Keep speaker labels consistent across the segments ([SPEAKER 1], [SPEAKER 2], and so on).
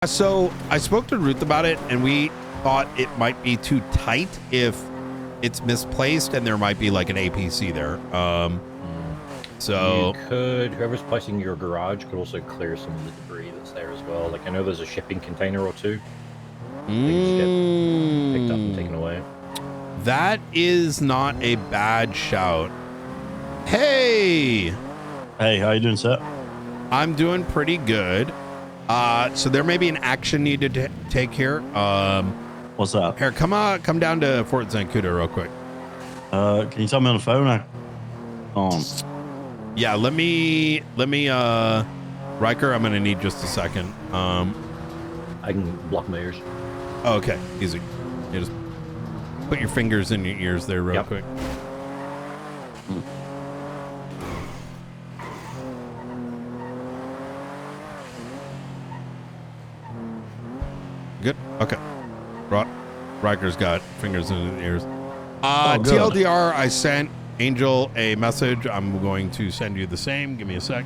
[SPEAKER 1] So I spoke to Ruth about it, and we thought it might be too tight if it's misplaced, and there might be like an APC there. So
[SPEAKER 2] you could, whoever's placing your garage could also clear some of the debris that's there as well. Like I know there's a shipping container or two. Things get picked up and taken away.
[SPEAKER 1] That is not a bad shout. Hey,
[SPEAKER 3] how you doing, sir?
[SPEAKER 1] I'm doing pretty good. So there may be an action needed to take here.
[SPEAKER 3] What's that?
[SPEAKER 1] Here, come down to Fort Zancudo real quick.
[SPEAKER 3] Can you tell me on the phone?
[SPEAKER 1] Yeah, let me Riker, I'm gonna need just a second.
[SPEAKER 2] I can block my ears.
[SPEAKER 1] Oh, okay, easy. You just put your fingers in your ears there real quick. Good. Okay. Riker's got fingers in his ears. TLDR, I sent Angel a message. I'm going to send you the same. Give me a sec.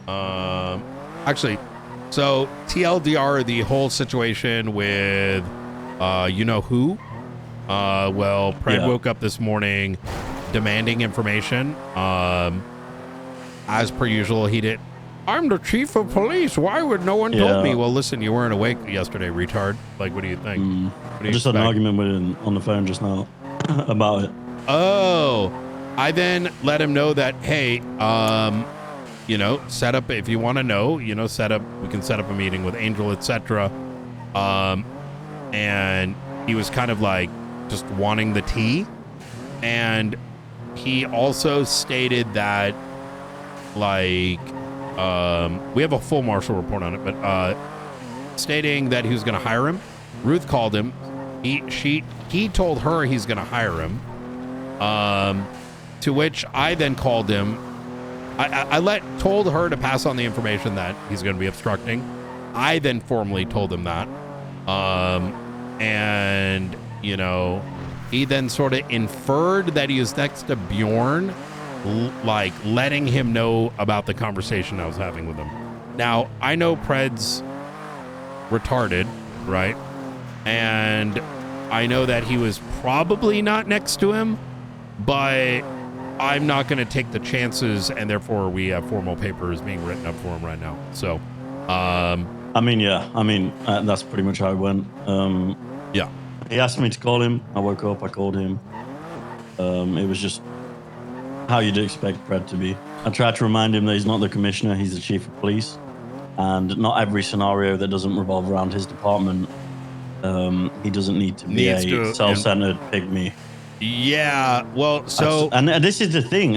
[SPEAKER 1] Actually, so TLDR, the whole situation with you know who? Well, Pred woke up this morning demanding information. As per usual, he did. I'm the chief of police. Why would no one told me? Well, listen, you weren't awake yesterday, retard. Like, what do you think?
[SPEAKER 3] I just had an argument with him on the phone just now about it.
[SPEAKER 1] Oh, I then let him know that, hey, you know, set up, if you want to know, you know, we can set up a meeting with Angel, etc. And he was kind of like just wanting the tea. And he also stated that, like, we have a full marshal report on it, but stating that he was going to hire him. Ruth called him. He told her he's going to hire him. To which I then called him. I told her to pass on the information that he's going to be obstructing. I then formally told him that. And you know, he then sort of inferred that he was next to Bjorn, like letting him know about the conversation I was having with him. Now, I know Pred's retarded, right? And I know that he was probably not next to him, but I'm not going to take the chances, and therefore we have formal papers being written up for him right now. So,
[SPEAKER 3] I mean, that's pretty much how it went.
[SPEAKER 1] Yeah.
[SPEAKER 3] He asked me to call him. I woke up, I called him. It was just how you'd expect Pred to be. I tried to remind him that he's not the commissioner, he's the chief of police. And not every scenario that doesn't revolve around his department, he doesn't need to be a self-centered pygmy.
[SPEAKER 1] Yeah, well, so...
[SPEAKER 3] And this is the thing.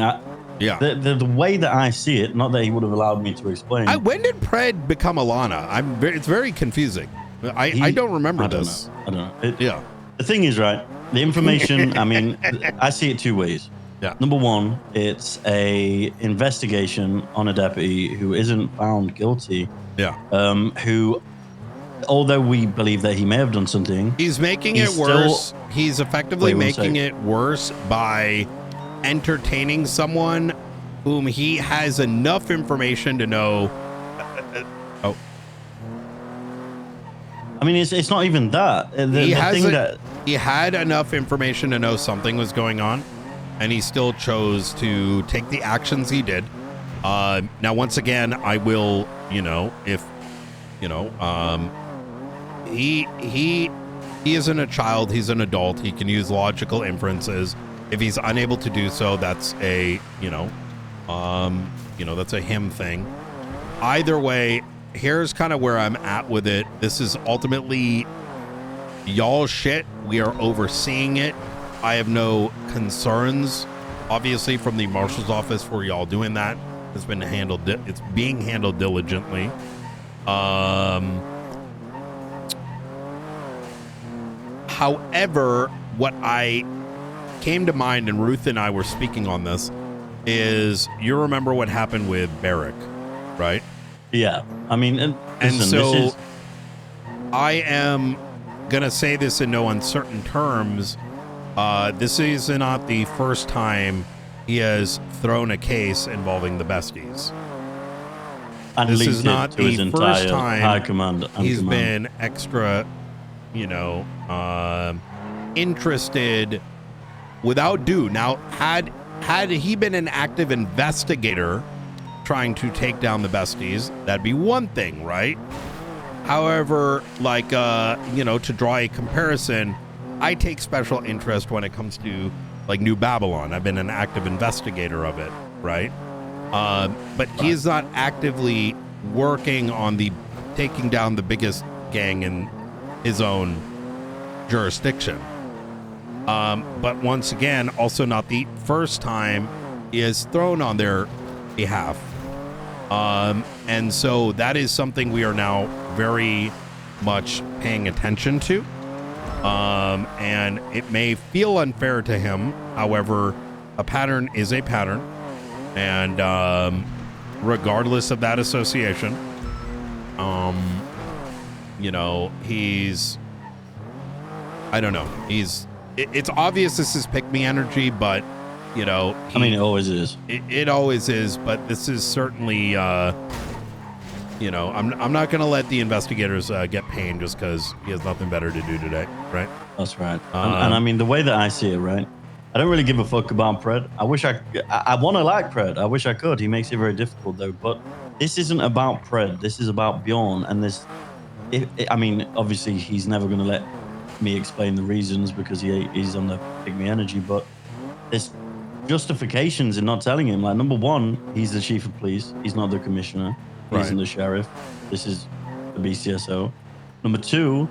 [SPEAKER 3] The way that I see it, not that he would have allowed me to explain.
[SPEAKER 1] When did Pred become Alana? It's very confusing. I don't remember this.
[SPEAKER 3] I don't know. The thing is, right, the information, I mean, I see it two ways.
[SPEAKER 1] Yeah.
[SPEAKER 3] Number one, it's a investigation on a deputy who isn't found guilty.
[SPEAKER 1] Yeah.
[SPEAKER 3] Who, although we believe that he may have done something,
[SPEAKER 1] he's making it worse. He's effectively making it worse by entertaining someone whom he has enough information to know.
[SPEAKER 3] I mean, it's not even that.
[SPEAKER 1] He had enough information to know something was going on, and he still chose to take the actions he did. Now, once again, I will, you know, if, you know, he isn't a child, he's an adult. He can use logical inferences. If he's unable to do so, that's a, that's a him thing. Either way, here's kind of where I'm at with it. This is ultimately y'all's shit. We are overseeing it. I have no concerns, obviously, from the marshal's office for y'all doing that. It's been handled. It's being handled diligently. However, what I came to mind, and Ruth and I were speaking on this, is you remember what happened with Barrick, right?
[SPEAKER 3] Yeah. I mean,
[SPEAKER 1] so I am going to say this in no uncertain terms. This is not the first time he has thrown a case involving the besties.
[SPEAKER 3] And
[SPEAKER 1] this
[SPEAKER 3] leaked
[SPEAKER 1] is
[SPEAKER 3] it
[SPEAKER 1] not
[SPEAKER 3] to his
[SPEAKER 1] the
[SPEAKER 3] entire
[SPEAKER 1] first time
[SPEAKER 3] high command and
[SPEAKER 1] he's
[SPEAKER 3] command.
[SPEAKER 1] been extra, interested without due. Now, had he been an active investigator trying to take down the besties, that'd be one thing, right? However, like, to draw a comparison, I take special interest when it comes to, like, New Babylon. I've been an active investigator of it, right? But he is not actively working on taking down the biggest gang in his own jurisdiction. But once again, also not the first time he is thrown on their behalf. And so that is something we are now very much paying attention to. And it may feel unfair to him. However, a pattern is a pattern. And regardless of that association, I don't know. It's obvious this is pick-me energy, but,
[SPEAKER 3] it always is.
[SPEAKER 1] It always is, but this is certainly, I'm not going to let the investigators get pain just because he has nothing better to do today, right?
[SPEAKER 3] That's right. And the way that I see it, right, I don't really give a fuck about Pred. I wish I want to like Pred. I wish I could. He makes it very difficult, though. But this isn't about Pred. This is about Bjorn. And obviously, he's never going to let me explain the reasons because he's on the pygmy energy. But there's justifications in not telling him. Like, number one, he's the chief of police. He's not the commissioner. He isn't the sheriff. This is the BCSO. Number two,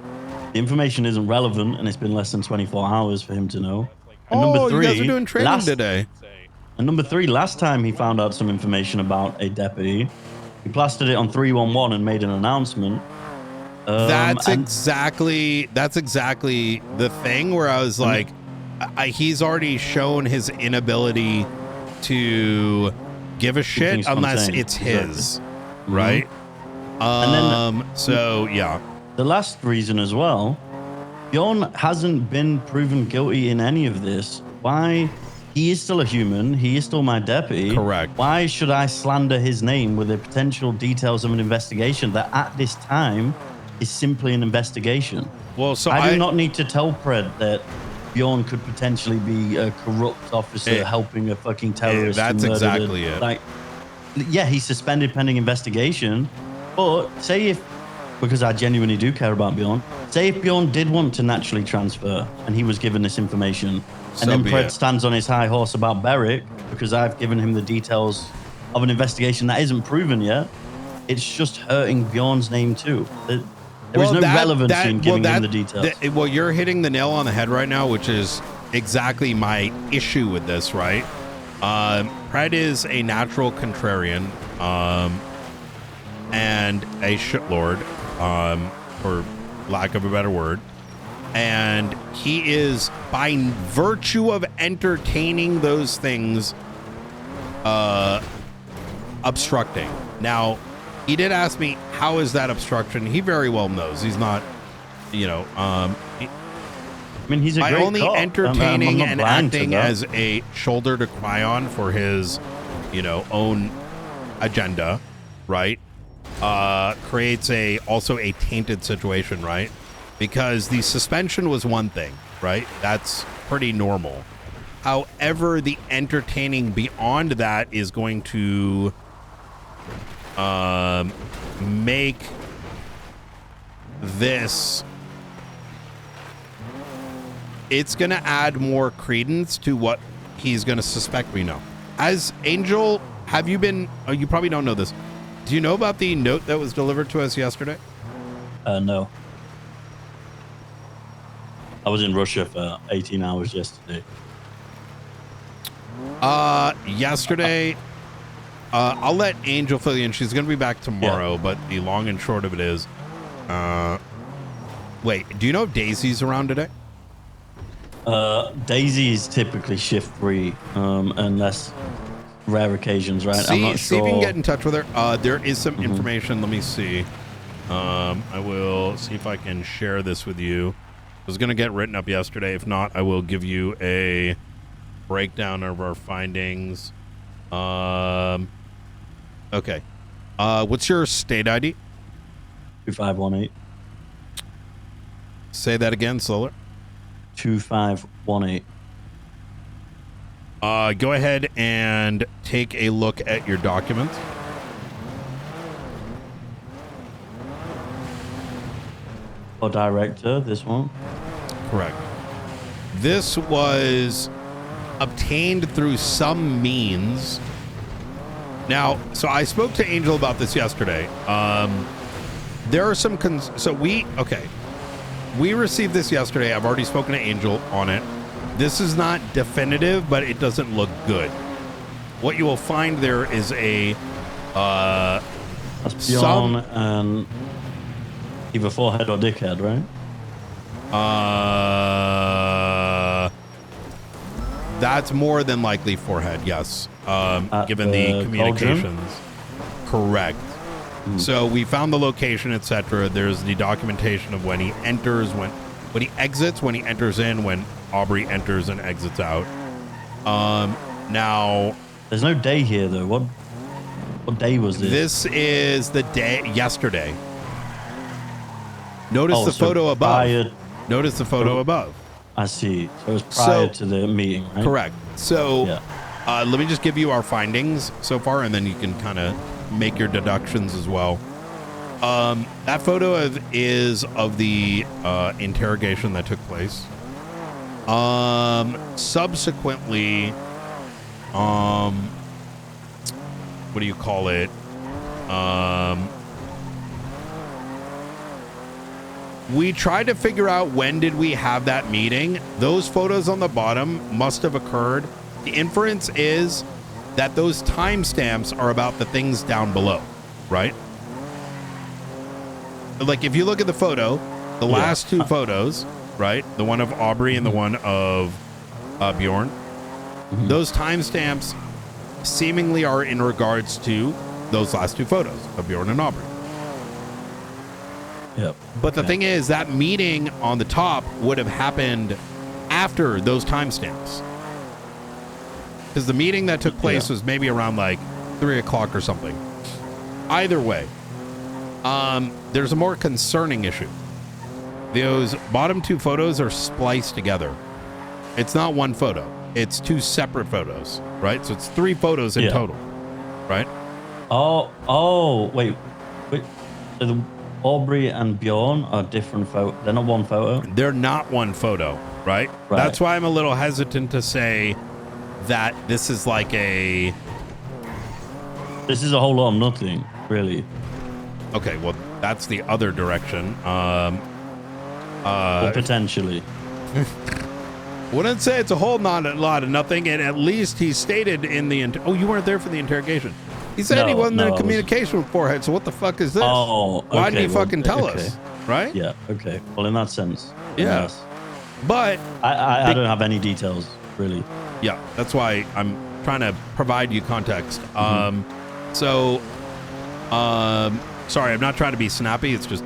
[SPEAKER 3] the information isn't relevant, and it's been less than 24 hours for him to know. And number three,
[SPEAKER 1] you guys are doing training today.
[SPEAKER 3] And number three, last time he found out some information about a deputy, he plastered it on 311 and made an announcement.
[SPEAKER 1] That's exactly the thing where I was like, he's already shown his inability to give a shit unless it's his, right?
[SPEAKER 3] And then,
[SPEAKER 1] so yeah.
[SPEAKER 3] The last reason as well, Bjorn hasn't been proven guilty in any of this. Why? He is still a human. He is still my deputy.
[SPEAKER 1] Correct.
[SPEAKER 3] Why should I slander his name with the potential details of an investigation that at this time is simply an investigation?
[SPEAKER 1] Well, so
[SPEAKER 3] I do not need to tell Pred that Bjorn could potentially be a corrupt officer helping a fucking terrorist.
[SPEAKER 1] That's exactly it.
[SPEAKER 3] Like, yeah, he's suspended pending investigation. But say if, because I genuinely do care about Bjorn, say if Bjorn did want to naturally transfer and he was given this information, and then Pred stands on his high horse about Beric because I've given him the details of an investigation that isn't proven yet, it's just hurting Bjorn's name too. There is no relevancy in giving him the details.
[SPEAKER 1] Well, you're hitting the nail on the head right now, which is exactly my issue with this, right? Pred is a natural contrarian and a shitlord, for lack of a better word. And he is, by virtue of entertaining those things, obstructing. Now, he did ask me, how is that obstruction? He very well knows. He's not,
[SPEAKER 3] he's a
[SPEAKER 1] by
[SPEAKER 3] great
[SPEAKER 1] only
[SPEAKER 3] cop.
[SPEAKER 1] entertaining
[SPEAKER 3] I'm
[SPEAKER 1] and
[SPEAKER 3] not blind
[SPEAKER 1] acting
[SPEAKER 3] to that.
[SPEAKER 1] as a shoulder to cry on for his, own agenda, right? Creates also a tainted situation, right? Because the suspension was one thing, right? That's pretty normal. However, the entertaining beyond that is going to make this, it's going to add more credence to what he's going to suspect we know. As Angel, have you been, you probably don't know this. Do you know about the note that was delivered to us yesterday?
[SPEAKER 3] No. I was in Russia for 18 hours yesterday.
[SPEAKER 1] Yesterday, I'll let Angel fill you in. She's going to be back tomorrow, but the long and short of it is, wait, do you know if Daisy's around today?
[SPEAKER 3] Daisy is typically shift free, unless rare occasions, right?
[SPEAKER 1] See,
[SPEAKER 3] I'm not
[SPEAKER 1] see
[SPEAKER 3] sure.
[SPEAKER 1] if you can get in touch with her. There is some information. Let me see. I will see if I can share this with you. It was going to get written up yesterday. If not, I will give you a breakdown of our findings. Okay. What's your state ID?
[SPEAKER 3] 2518.
[SPEAKER 1] Say that again, slower.
[SPEAKER 3] 2518.
[SPEAKER 1] Go ahead and take a look at your documents.
[SPEAKER 3] Or director, this one.
[SPEAKER 1] Correct. This was obtained through some means. Now, so I spoke to Angel about this yesterday. There are some we received this yesterday. I've already spoken to Angel on it. This is not definitive, but it doesn't look good. What you will find there is a
[SPEAKER 3] That's Bjorn and either forehead or dickhead, right?
[SPEAKER 1] That's more than likely forehead, yes. Given the communications. Correct. So we found the location, etc. There's the documentation of when he enters, when he exits, when he enters in, when Aubrey enters and exits out. Now
[SPEAKER 3] there's no day here though. What day was this?
[SPEAKER 1] This is the day yesterday. Notice the photo above. Notice the photo above.
[SPEAKER 3] I see. So it was prior to the meeting, right?
[SPEAKER 1] Correct. So let me just give you our findings so far, and then you can kind of make your deductions as well. That photo is of the interrogation that took place. Subsequently, what do you call it? We tried to figure out when did we have that meeting. Those photos on the bottom must have occurred. The inference is that those timestamps are about the things down below, right? Like if you look at the photo, the last two photos, right? The one of Aubrey and the one of Bjorn. Those timestamps seemingly are in regards to those last two photos of Bjorn and Aubrey.
[SPEAKER 3] Yep.
[SPEAKER 1] But the thing is, that meeting on the top would have happened after those timestamps. Because the meeting that took place was maybe around like 3 o'clock or something. Either way, there's a more concerning issue. Those bottom two photos are spliced together. It's not one photo. It's two separate photos, right? So it's 3 photos in total, right?
[SPEAKER 3] Wait. So the Aubrey and Bjorn are different photos. They're not one photo?
[SPEAKER 1] They're not one photo, right? That's why I'm a little hesitant to say that this is like a...
[SPEAKER 3] This is a whole lot of nothing, really.
[SPEAKER 1] Okay, well, that's the other direction.
[SPEAKER 3] Or potentially.
[SPEAKER 1] Wouldn't say it's a whole lot of nothing, and at least he stated in the... Oh, you weren't there for the interrogation. He said he wasn't in communication with Forehead, so what the fuck is this?
[SPEAKER 3] Oh, okay.
[SPEAKER 1] Why didn't he fucking tell us, right?
[SPEAKER 3] Yeah, okay. Well, in that sense.
[SPEAKER 1] Yeah.
[SPEAKER 3] Yes.
[SPEAKER 1] But...
[SPEAKER 3] I don't have any details, really.
[SPEAKER 1] Yeah, that's why I'm trying to provide you context. Sorry, I'm not trying to be snappy. It's just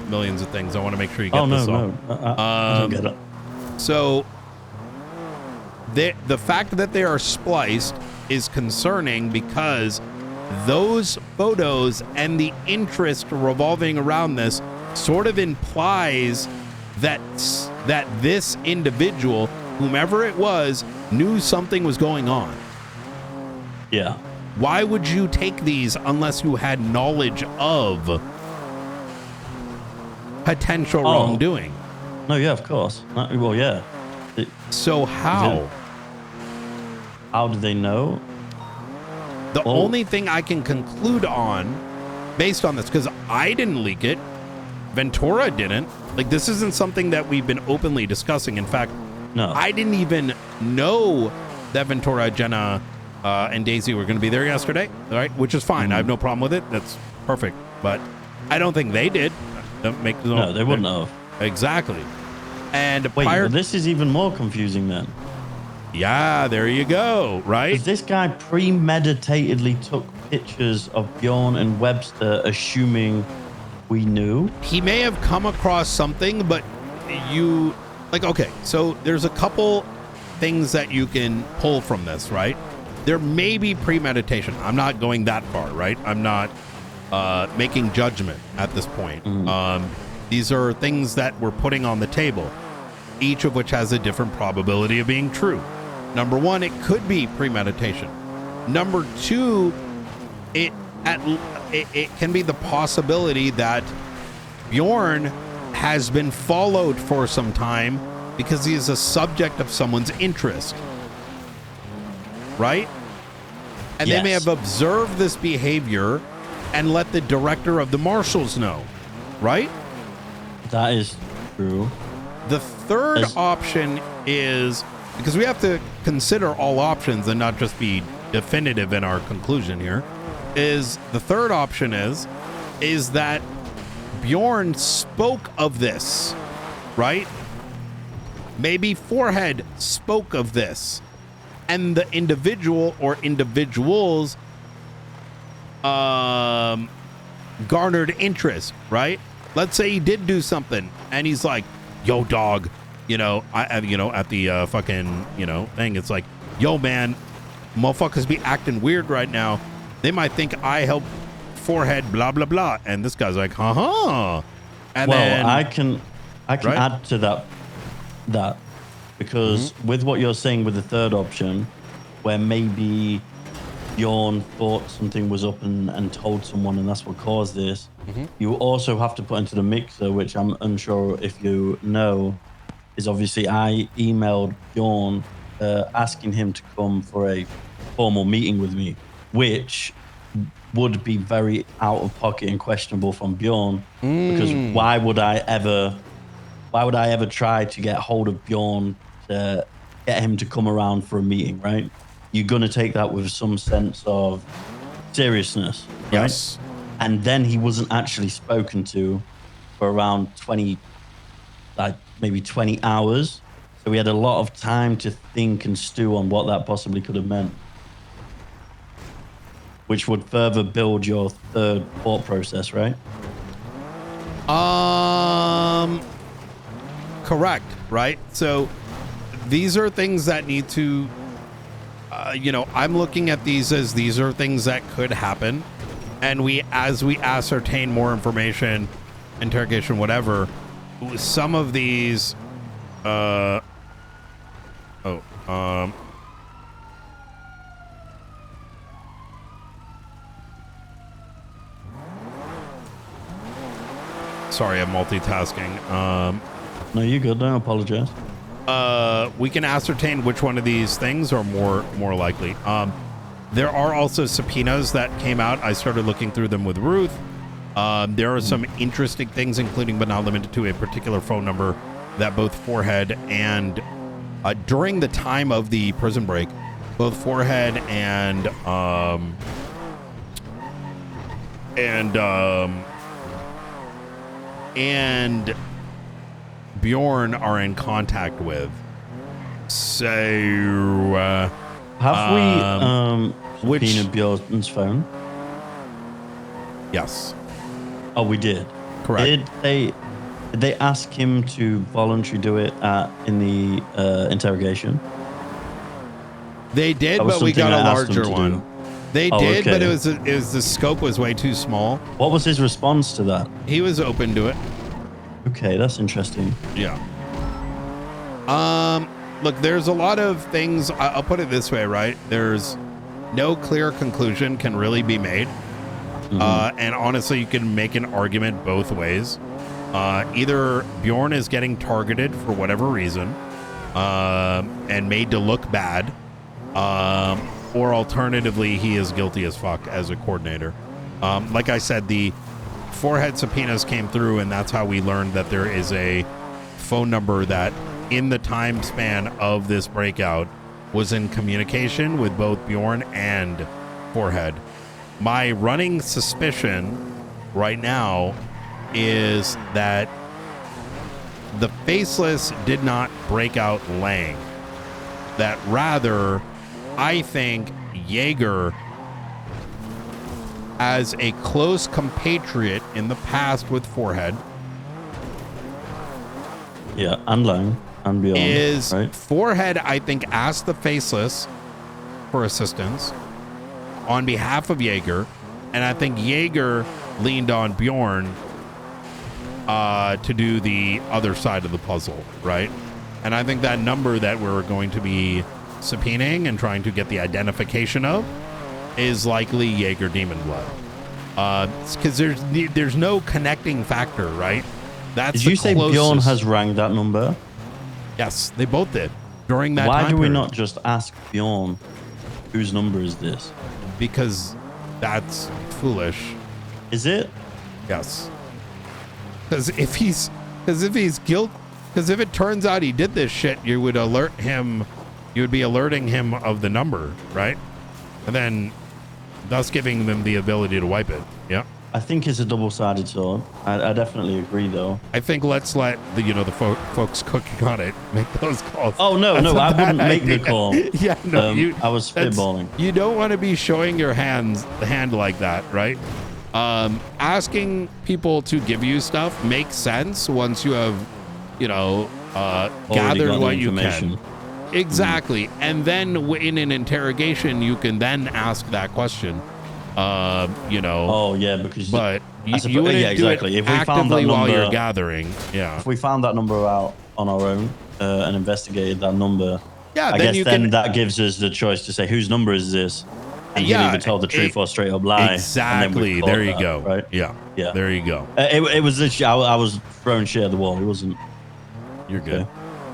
[SPEAKER 1] millions of things. I want to make sure you get this all.
[SPEAKER 3] I don't get it.
[SPEAKER 1] So the fact that they are spliced is concerning because those photos and the interest revolving around this sort of implies that this individual, whomever it was, knew something was going on.
[SPEAKER 3] Yeah.
[SPEAKER 1] Why would you take these unless you had knowledge of potential wrongdoing?
[SPEAKER 3] No, yeah, of course. Well, yeah.
[SPEAKER 1] So how?
[SPEAKER 3] How do they know?
[SPEAKER 1] The only thing I can conclude on, based on this, because I didn't leak it, Ventura didn't. Like, this isn't something that we've been openly discussing. In fact,
[SPEAKER 3] no.
[SPEAKER 1] I didn't even know that Ventura, Jenna, and Daisy were going to be there yesterday, all right? Which is fine. I have no problem with it. That's perfect. But I don't think they did.
[SPEAKER 3] No, they wouldn't have.
[SPEAKER 1] Exactly. And
[SPEAKER 3] wait, this is even more confusing then.
[SPEAKER 1] Yeah, there you go, right?
[SPEAKER 3] Because this guy premeditatedly took pictures of Bjorn and Webster, assuming we knew.
[SPEAKER 1] He may have come across something, but okay, so there's a couple things that you can pull from this, right? There may be premeditation. I'm not going that far, right? I'm not making judgment at this point. These are things that we're putting on the table, each of which has a different probability of being true. Number one, it could be premeditation. Number two, it can be the possibility that Bjorn has been followed for some time because he is a subject of someone's interest, right? And they may have observed this behavior and let the director of the marshals know, right?
[SPEAKER 3] That is true.
[SPEAKER 1] The third option is, because we have to consider all options and not just be definitive in our conclusion here, is the third option is that Bjorn spoke of this, right? Maybe Forehead spoke of this, and the individual or individuals garnered interest, right? Let's say he did do something and he's like, yo, dog, at the fucking, thing, it's like, yo, man, motherfuckers be acting weird right now. They might think I helped Forehead, blah, blah, blah. And this guy's like, and then,
[SPEAKER 3] I can
[SPEAKER 1] right?
[SPEAKER 3] add to that because with what you're saying with the third option, where maybe Bjorn thought something was up and told someone, and that's what caused this. You also have to put into the mixer, which I'm unsure if you know, is obviously I emailed Bjorn asking him to come for a formal meeting with me, which would be very out of pocket and questionable from Bjorn, because why would I ever try to get hold of Bjorn to get him to come around for a meeting, right? You're going to take that with some sense of seriousness, right?
[SPEAKER 1] Yes.
[SPEAKER 3] And then he wasn't actually spoken to for around 20 hours. So we had a lot of time to think and stew on what that possibly could have meant, which would further build your third thought process, right?
[SPEAKER 1] Correct, right? So these are things that need to, I'm looking at these are things that could happen. And as we ascertain more information, interrogation, whatever, some of these, sorry, I'm multitasking.
[SPEAKER 3] No, you're good. Don't apologize.
[SPEAKER 1] We can ascertain which one of these things are more likely. There are also subpoenas that came out. I started looking through them with Ruth. There are some interesting things, including but not limited to a particular phone number that both Forehead and during the time of the prison break, both Forehead and Bjorn are in contact with. So
[SPEAKER 3] have we subpoenaed Bjorn's phone?
[SPEAKER 1] Yes.
[SPEAKER 3] Oh, we did.
[SPEAKER 1] Correct.
[SPEAKER 3] Did they ask him to voluntarily do it in the interrogation?
[SPEAKER 1] They did, but we got a larger one. They did,
[SPEAKER 3] okay.
[SPEAKER 1] but it was the scope was way too small.
[SPEAKER 3] What was his response to that?
[SPEAKER 1] He was open to it.
[SPEAKER 3] Okay, that's interesting.
[SPEAKER 1] Yeah. Look, there's a lot of things. I'll put it this way, right? There's no clear conclusion can really be made. And honestly, you can make an argument both ways. Either Bjorn is getting targeted for whatever reason and made to look bad, or alternatively, he is guilty as fuck as a coordinator. Like I said, the Forehead subpoenas came through, and that's how we learned that there is a phone number that in the time span of this breakout was in communication with both Bjorn and Forehead. My running suspicion right now is that the Faceless did not break out Lang. That rather, I think Jaeger, as a close compatriot in the past with Forehead,
[SPEAKER 3] Yeah, and Lang and Bjorn,
[SPEAKER 1] is
[SPEAKER 3] right?
[SPEAKER 1] Forehead, I think, asked the Faceless for assistance on behalf of Jaeger, and I think Jaeger leaned on Bjorn to do the other side of the puzzle, right? And I think that number that we're going to be subpoenaing and trying to get the identification of is likely Jaeger Demon Blood. Because there's no connecting factor, right? That's
[SPEAKER 3] Did you say Bjorn has rang that number?
[SPEAKER 1] Yes, they both did during that
[SPEAKER 3] Why
[SPEAKER 1] time
[SPEAKER 3] do we
[SPEAKER 1] period.
[SPEAKER 3] not just ask Bjorn, whose number is this?
[SPEAKER 1] Because that's foolish.
[SPEAKER 3] Is it?
[SPEAKER 1] Yes. Because if it turns out he did this shit, you would alert him. You would be alerting him of the number, right? And then, thus giving them the ability to wipe it. Yeah.
[SPEAKER 3] I think it's a double-sided sword. I definitely agree, though.
[SPEAKER 1] I think let's let the folks cooking on it make those calls.
[SPEAKER 3] Oh no,
[SPEAKER 1] That's
[SPEAKER 3] no,
[SPEAKER 1] a
[SPEAKER 3] I
[SPEAKER 1] bad
[SPEAKER 3] wouldn't make the
[SPEAKER 1] idea.
[SPEAKER 3] call.
[SPEAKER 1] Yeah, no,
[SPEAKER 3] I was spitballing.
[SPEAKER 1] You don't want to be showing your hand like that, right? Asking people to give you stuff makes sense once you have, gathered what you can. Exactly, and then in an interrogation, you can then ask that question.
[SPEAKER 3] Oh yeah, because
[SPEAKER 1] but you wouldn't
[SPEAKER 3] exactly.
[SPEAKER 1] do it
[SPEAKER 3] If we found that
[SPEAKER 1] actively while
[SPEAKER 3] number,
[SPEAKER 1] you're gathering. Yeah.
[SPEAKER 3] If we found that number out on our own and investigated that number,
[SPEAKER 1] Yeah,
[SPEAKER 3] I
[SPEAKER 1] then
[SPEAKER 3] guess that gives us the choice to say whose number is this, and you can either tell the truth or straight up lie.
[SPEAKER 1] Exactly. There you go.
[SPEAKER 3] Right?
[SPEAKER 1] Yeah.
[SPEAKER 3] Yeah.
[SPEAKER 1] There you go.
[SPEAKER 3] It was literally, I was throwing shit at the wall. It wasn't.
[SPEAKER 1] You're good.
[SPEAKER 3] Okay.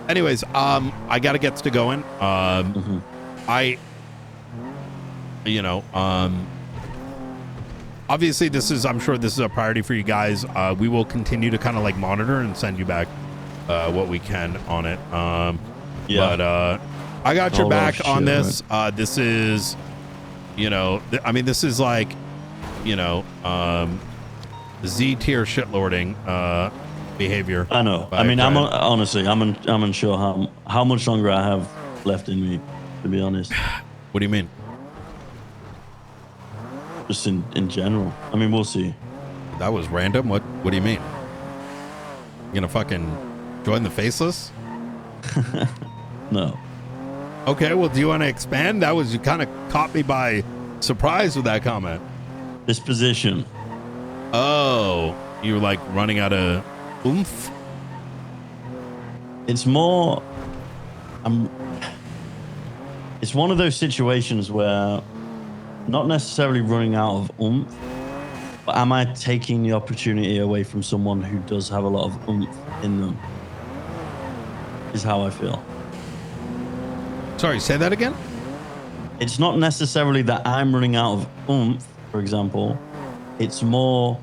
[SPEAKER 1] Anyways, I gotta get to going. Obviously I'm sure this is a priority for you guys. We will continue to kind of like monitor and send you back what we can on it. But I got your back on this. Right. This is, this is like, Z tier shitlording behavior.
[SPEAKER 3] I know. I mean, honestly, I'm unsure how much longer I have left in me, to be honest.
[SPEAKER 1] What do you mean?
[SPEAKER 3] Just in general. I mean, we'll see.
[SPEAKER 1] That was random. What do you mean? You gonna fucking join the faceless?
[SPEAKER 3] No.
[SPEAKER 1] Okay, well, do you want to expand? You kind of caught me by surprise with that comment.
[SPEAKER 3] Disposition.
[SPEAKER 1] Oh, you were like running out of oomph?
[SPEAKER 3] It's more... It's one of those situations where not necessarily running out of oomph, but am I taking the opportunity away from someone who does have a lot of oomph in them? Is how I feel.
[SPEAKER 1] Sorry, say that again?
[SPEAKER 3] It's not necessarily that I'm running out of oomph, for example. It's more,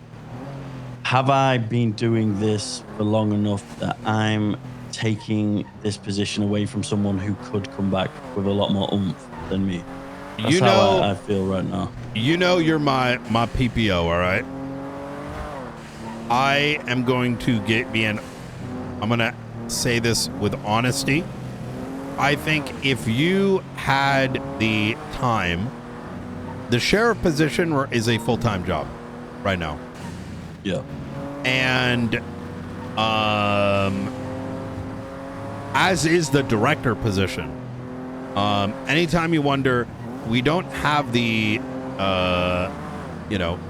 [SPEAKER 3] have I been doing this for long enough that I'm taking this position away from someone who could come back with a lot more oomph than me? That's how I feel right now.
[SPEAKER 1] You're my PPO, all right? I am going to I'm going to say this with honesty. I think if you had the time, the sheriff position is a full-time job right now.
[SPEAKER 3] Yeah.
[SPEAKER 1] And as is the director position. Anytime you wonder, we don't have the,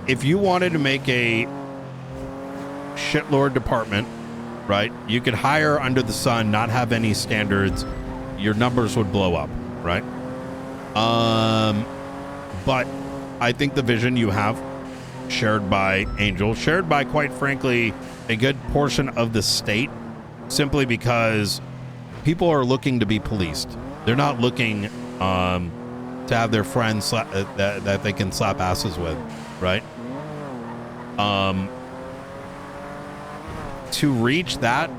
[SPEAKER 1] if you wanted to make a shitlord department, right? You could hire under the sun, not have any standards. Your numbers would blow up, right? But I think the vision you have, shared by Angel, shared by, quite frankly, a good portion of the state, simply because people are looking to be policed. They're not looking to have their friends that they can slap asses with, right? To reach that,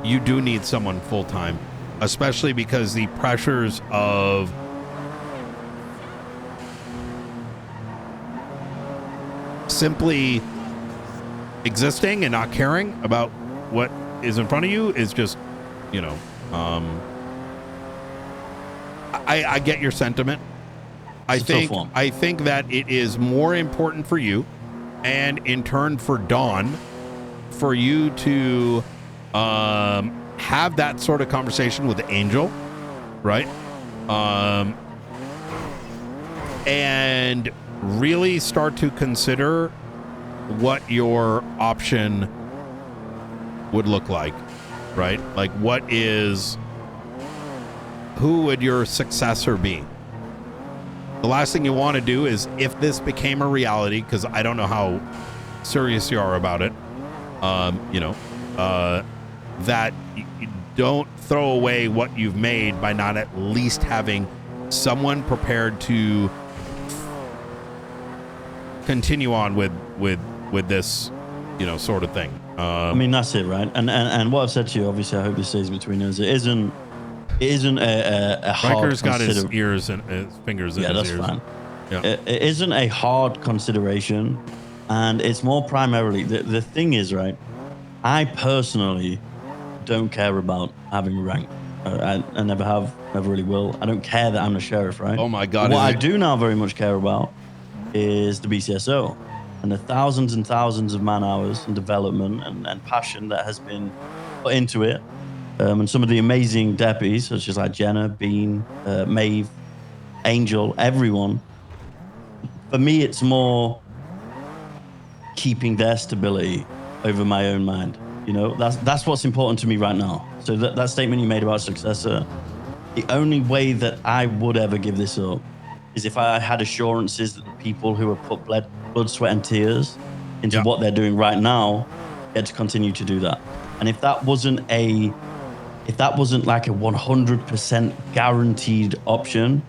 [SPEAKER 1] you do need someone full-time, especially because the pressures of simply existing and not caring about what is in front of you is just, I get your sentiment. I think that it is more important for you, and in turn for Dawn, for you to have that sort of conversation with Angel, right? And really start to consider what your option would look like, right? Like, who would your successor be? The last thing you want to do is, if this became a reality, because I don't know how serious you are about it, that you don't throw away what you've made by not at least having someone prepared to continue on with this, sort of thing.
[SPEAKER 3] I mean, that's it, right? And what I've said to you, obviously, I hope this stays between us. It isn't a hard.
[SPEAKER 1] Riker's got his ears and his fingers in his ears. Yeah, that's fine.
[SPEAKER 3] Yeah. It isn't a hard consideration, and it's more primarily the thing is, right? I personally don't care about having rank. I never have, never really will. I don't care that I'm the sheriff, right?
[SPEAKER 1] Oh my God!
[SPEAKER 3] What I do now very much care about is the BCSO and the thousands and thousands of man hours and development and passion that has been put into it. And some of the amazing deputies, such as like Jenna, Bean, Maeve, Angel, everyone. For me, it's more keeping their stability over my own mind. That's what's important to me right now. So that statement you made about successor, the only way that I would ever give this up is if I had assurances that the people who have put blood, sweat, and tears into what they're doing right now get to continue to do that. And if that wasn't like a 100% guaranteed option,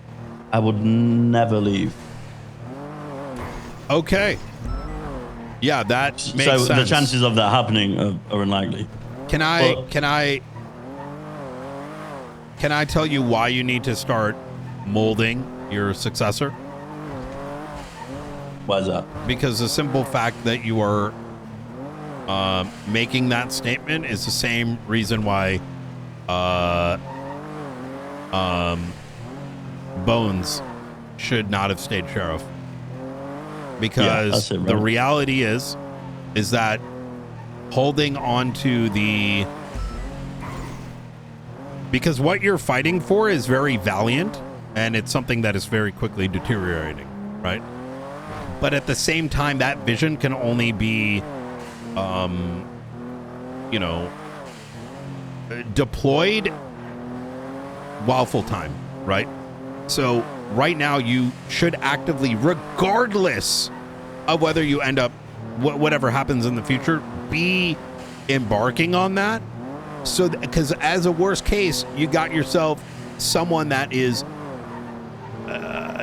[SPEAKER 3] I would never leave.
[SPEAKER 1] Okay. Yeah, that makes sense.
[SPEAKER 3] So the chances of that happening are unlikely.
[SPEAKER 1] Can I tell you why you need to start molding your successor?
[SPEAKER 3] Why is that?
[SPEAKER 1] Because the simple fact that you are making that statement is the same reason why Bones should not have stayed sheriff. Because
[SPEAKER 3] right?
[SPEAKER 1] The reality is that holding on to because what you're fighting for is very valiant, and it's something that is very quickly deteriorating, right? But at the same time, that vision can only be, deployed while full time, right? So right now you should actively, regardless of whether you end up, whatever happens in the future, be embarking on that. So, because as a worst case, you got yourself someone that is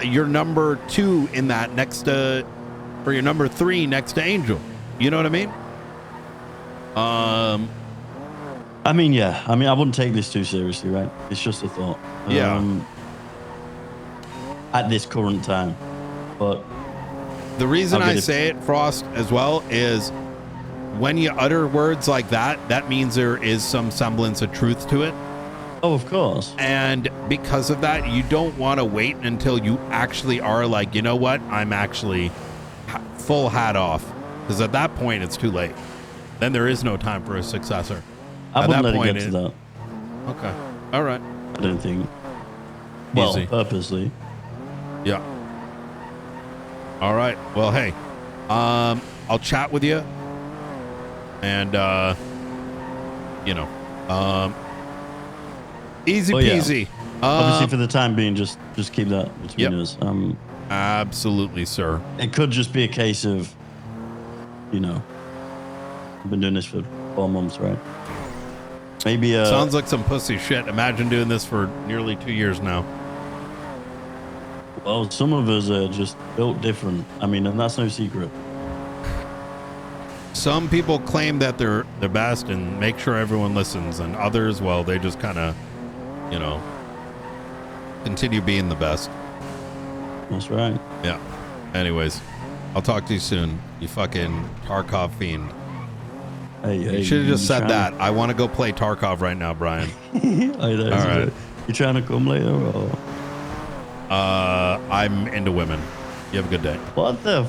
[SPEAKER 1] your number 2 in that next to, or your number 3 next to Angel. You know what I mean?
[SPEAKER 3] I mean, yeah. I wouldn't take this too seriously, right? It's just a thought. At this current time, but
[SPEAKER 1] the reason I say it, Frost, as well, is when you utter words like that, that means there is some semblance of truth to it.
[SPEAKER 3] Oh, of course.
[SPEAKER 1] And because of that, you don't want to wait until you actually are like, you know what? I'm actually full hat off. Because at that point, it's too late. Then there is no time for a successor.
[SPEAKER 3] I wouldn't let it get to that.
[SPEAKER 1] Okay. All right.
[SPEAKER 3] I don't think. Well,
[SPEAKER 1] Easy.
[SPEAKER 3] Purposely.
[SPEAKER 1] Yeah. All right. Well, hey, I'll chat with you, and easy peasy.
[SPEAKER 3] Obviously, for the time being, just keep that between us.
[SPEAKER 1] Absolutely, sir.
[SPEAKER 3] It could just be a case of, I've been doing this for 4 months, right? Maybe.
[SPEAKER 1] Sounds like some pussy shit. Imagine doing this for nearly 2 years now.
[SPEAKER 3] Well, some of us are just built different. And that's no secret.
[SPEAKER 1] Some people claim that they're the best and make sure everyone listens, and others, well, they just kind of, continue being the best.
[SPEAKER 3] That's right.
[SPEAKER 1] Yeah. Anyways, I'll talk to you soon, you fucking Tarkov fiend.
[SPEAKER 3] Hey,
[SPEAKER 1] you should have just said that. I want to go play Tarkov right now, Brian.
[SPEAKER 3] All right. You trying to come later, or?
[SPEAKER 1] I'm into women. You have a good day.
[SPEAKER 3] What the?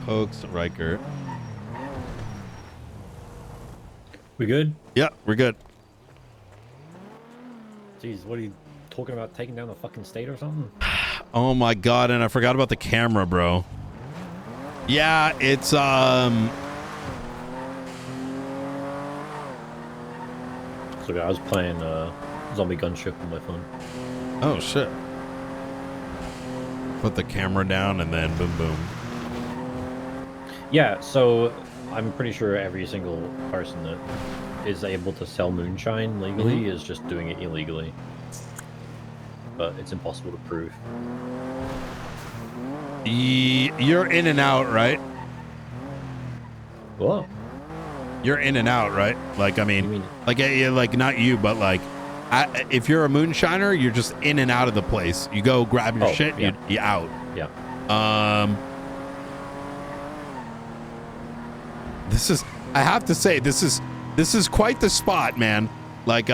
[SPEAKER 1] Pokes, Riker.
[SPEAKER 2] We good?
[SPEAKER 1] Yeah, we're good.
[SPEAKER 2] Jeez, what are you talking about? Taking down the fucking state or something?
[SPEAKER 1] Oh my god, and I forgot about the camera, bro. Yeah, it's
[SPEAKER 2] So I was playing Zombie Gunship on my phone.
[SPEAKER 1] oh shit. Put the camera down and then boom boom.
[SPEAKER 2] Yeah, so I'm pretty sure every single person that is able to sell moonshine legally is just doing it illegally. But it's impossible to prove.
[SPEAKER 1] You're in and out, right?
[SPEAKER 2] Whoa.
[SPEAKER 1] You're in and out, right? Like, I mean,
[SPEAKER 2] You mean-
[SPEAKER 1] like not you, but like, if you're a moonshiner, you're just in and out of the place. You go grab your
[SPEAKER 2] Oh,
[SPEAKER 1] shit,
[SPEAKER 2] yeah.
[SPEAKER 1] you out.
[SPEAKER 2] Yeah.
[SPEAKER 1] This is, I have to say, this is quite the spot, man. Like,